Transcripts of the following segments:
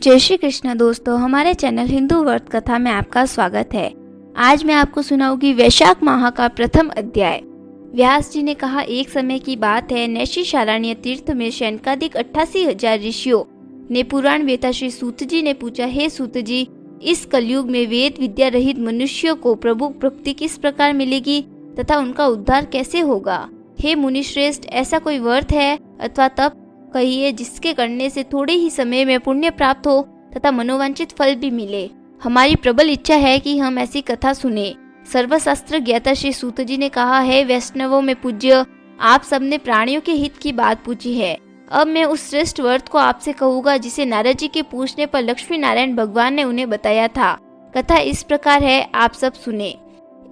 जय श्री कृष्ण दोस्तों, हमारे चैनल हिंदू व्रत कथा में आपका स्वागत है। आज मैं आपको सुनाऊंगी वैशाख माह का प्रथम अध्याय। व्यास जी ने कहा, एक समय की बात है, नैशिशारण्य तीर्थ में शैनकादिक 88,000 ऋषियों ने पुराण वेता श्री सूत जी ने पूछा, हे सूत जी, इस कलयुग में वेद विद्या रहित मनुष्यों को प्रभु भक्ति किस प्रकार मिलेगी तथा उनका उद्धार कैसे होगा। हे मुनिश्रेष्ठ, ऐसा कोई व्रत है अथवा तप कहिए जिसके करने से थोड़े ही समय में पुण्य प्राप्त हो तथा मनोवांछित फल भी मिले। हमारी प्रबल इच्छा है कि हम ऐसी कथा सुने। सर्वशास्त्र ज्ञाता श्री सूत जी ने कहा, है वैष्णवों में पूज्य, आप सबने प्राणियों के हित की बात पूछी है। अब मैं उस श्रेष्ठ व्रत को आपसे कहूँगा जिसे नारद जी के पूछने पर लक्ष्मी नारायण भगवान ने उन्हें बताया था। कथा इस प्रकार है, आप सब सुने।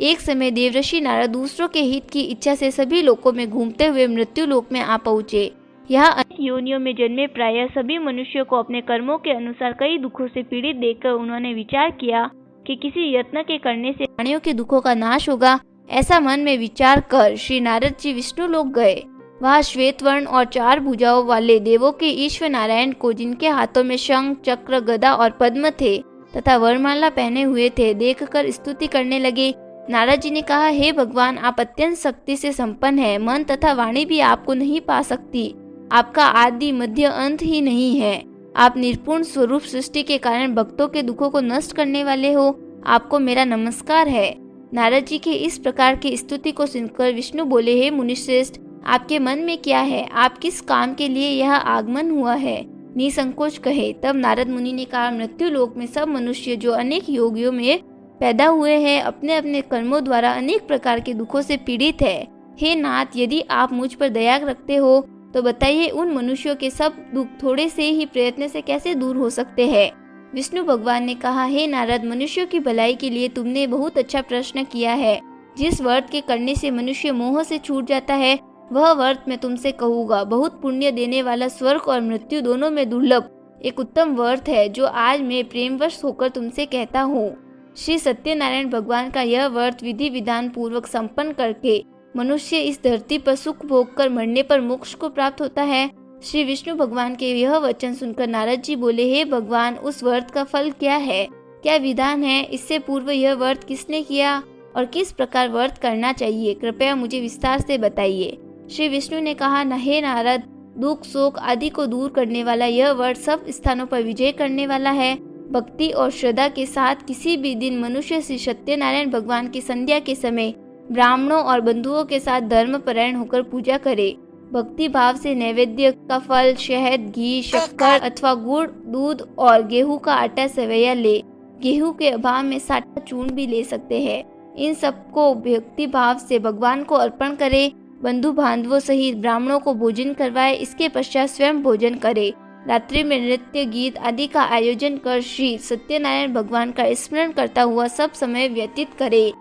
एक समय देवऋषि नारद दूसरों के हित की इच्छा से सभी लोकों में घूमते हुए मृत्यु लोक में आ पहुँचे। यहाँ अनेक योनियों में जन्मे प्रायः सभी मनुष्यों को अपने कर्मों के अनुसार कई दुखों से पीड़ित देखकर उन्होंने विचार किया कि किसी यत्न के करने से प्राणियों के दुखों का नाश होगा। ऐसा मन में विचार कर श्री नारद जी विष्णु लोक गए। वहाँ श्वेत वर्ण और 4 भुजाओं वाले देवों के ईश्वर नारायण को, जिनके हाथों में शंख, चक्र, गदा और पद्म थे तथा वरमाला पहने हुए थे, देखकर स्तुति करने लगे। नारद जी ने कहा, हे भगवान, आप अत्यंत शक्ति से संपन्न है। मन तथा वाणी भी आपको नहीं पा सकती। आपका आदि मध्य अंत ही नहीं है। आप निर्गुण स्वरूप सृष्टि के कारण भक्तों के दुखों को नष्ट करने वाले हो। आपको मेरा नमस्कार है। नारद जी के इस प्रकार की स्तुति को सुनकर विष्णु बोले, हे मुनिश्रेष्ठ, आपके मन में क्या है? आप किस काम के लिए यह आगमन हुआ है? निसंकोच कहे। तब नारद मुनि ने कहा, मृत्यु लोक में सब मनुष्य जो अनेक योगियों में पैदा हुए हैं, अपने अपने कर्मों द्वारा अनेक प्रकार के दुखों से पीड़ित है। हे नाथ, यदि आप मुझ पर दया रखते हो तो बताइए, उन मनुष्यों के सब दुख थोड़े से ही प्रयत्न से कैसे दूर हो सकते हैं। विष्णु भगवान ने कहा, हे नारद, मनुष्यों की भलाई के लिए तुमने बहुत अच्छा प्रश्न किया है। जिस व्रत के करने से मनुष्य मोह से छूट जाता है, वह व्रत मैं तुमसे कहूँगा। बहुत पुण्य देने वाला, स्वर्ग और मृत्यु दोनों में दुर्लभ एक उत्तम व्रत है, जो आज मैं प्रेमवश होकर तुमसे कहता हूँ। श्री सत्यनारायण भगवान का यह व्रत विधि विधान पूर्वक संपन्न करके मनुष्य इस धरती पर सुख भोग कर मरने पर मोक्ष को प्राप्त होता है। श्री विष्णु भगवान के यह वचन सुनकर नारद जी बोले, हे भगवान, उस व्रत का फल क्या है? क्या विधान है? इससे पूर्व यह व्रत किसने किया और किस प्रकार व्रत करना चाहिए? कृपया मुझे विस्तार से बताइए। श्री विष्णु ने कहा, हे नारद, दुख शोक आदि को दूर करने वाला यह व्रत सब स्थानों पर विजय करने वाला है। भक्ति और श्रद्धा के साथ किसी भी दिन मनुष्य श्री सत्यनारायण भगवान की संध्या के समय ब्राह्मणों और बंधुओं के साथ धर्म परायण होकर पूजा करे। भक्ति भाव से नैवेद्य का फल शहद, घी, शक्कर अथवा गुड़, दूध और गेहूं का आटा सवैया ले। गेहूं के अभाव में साटा चूर्ण भी ले सकते हैं। इन सबको भक्ति भाव से भगवान को अर्पण करे। बंधु बांधवों सहित ब्राह्मणों को भोजन करवाए। इसके पश्चात स्वयं भोजन करे। रात्रि में नृत्य गीत आदि का आयोजन कर श्री सत्यनारायण भगवान का स्मरण करता हुआ सब समय व्यतीत करे।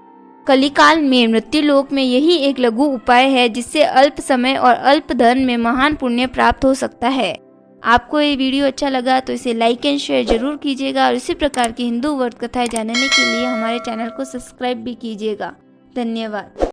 कलिकाल में मृत्यु लोक में यही एक लघु उपाय है, जिससे अल्प समय और अल्प धन में महान पुण्य प्राप्त हो सकता है। आपको ये वीडियो अच्छा लगा तो इसे लाइक एंड शेयर जरूर कीजिएगा और इसी प्रकार की हिंदू व्रत कथाएं जानने के लिए हमारे चैनल को सब्सक्राइब भी कीजिएगा। धन्यवाद।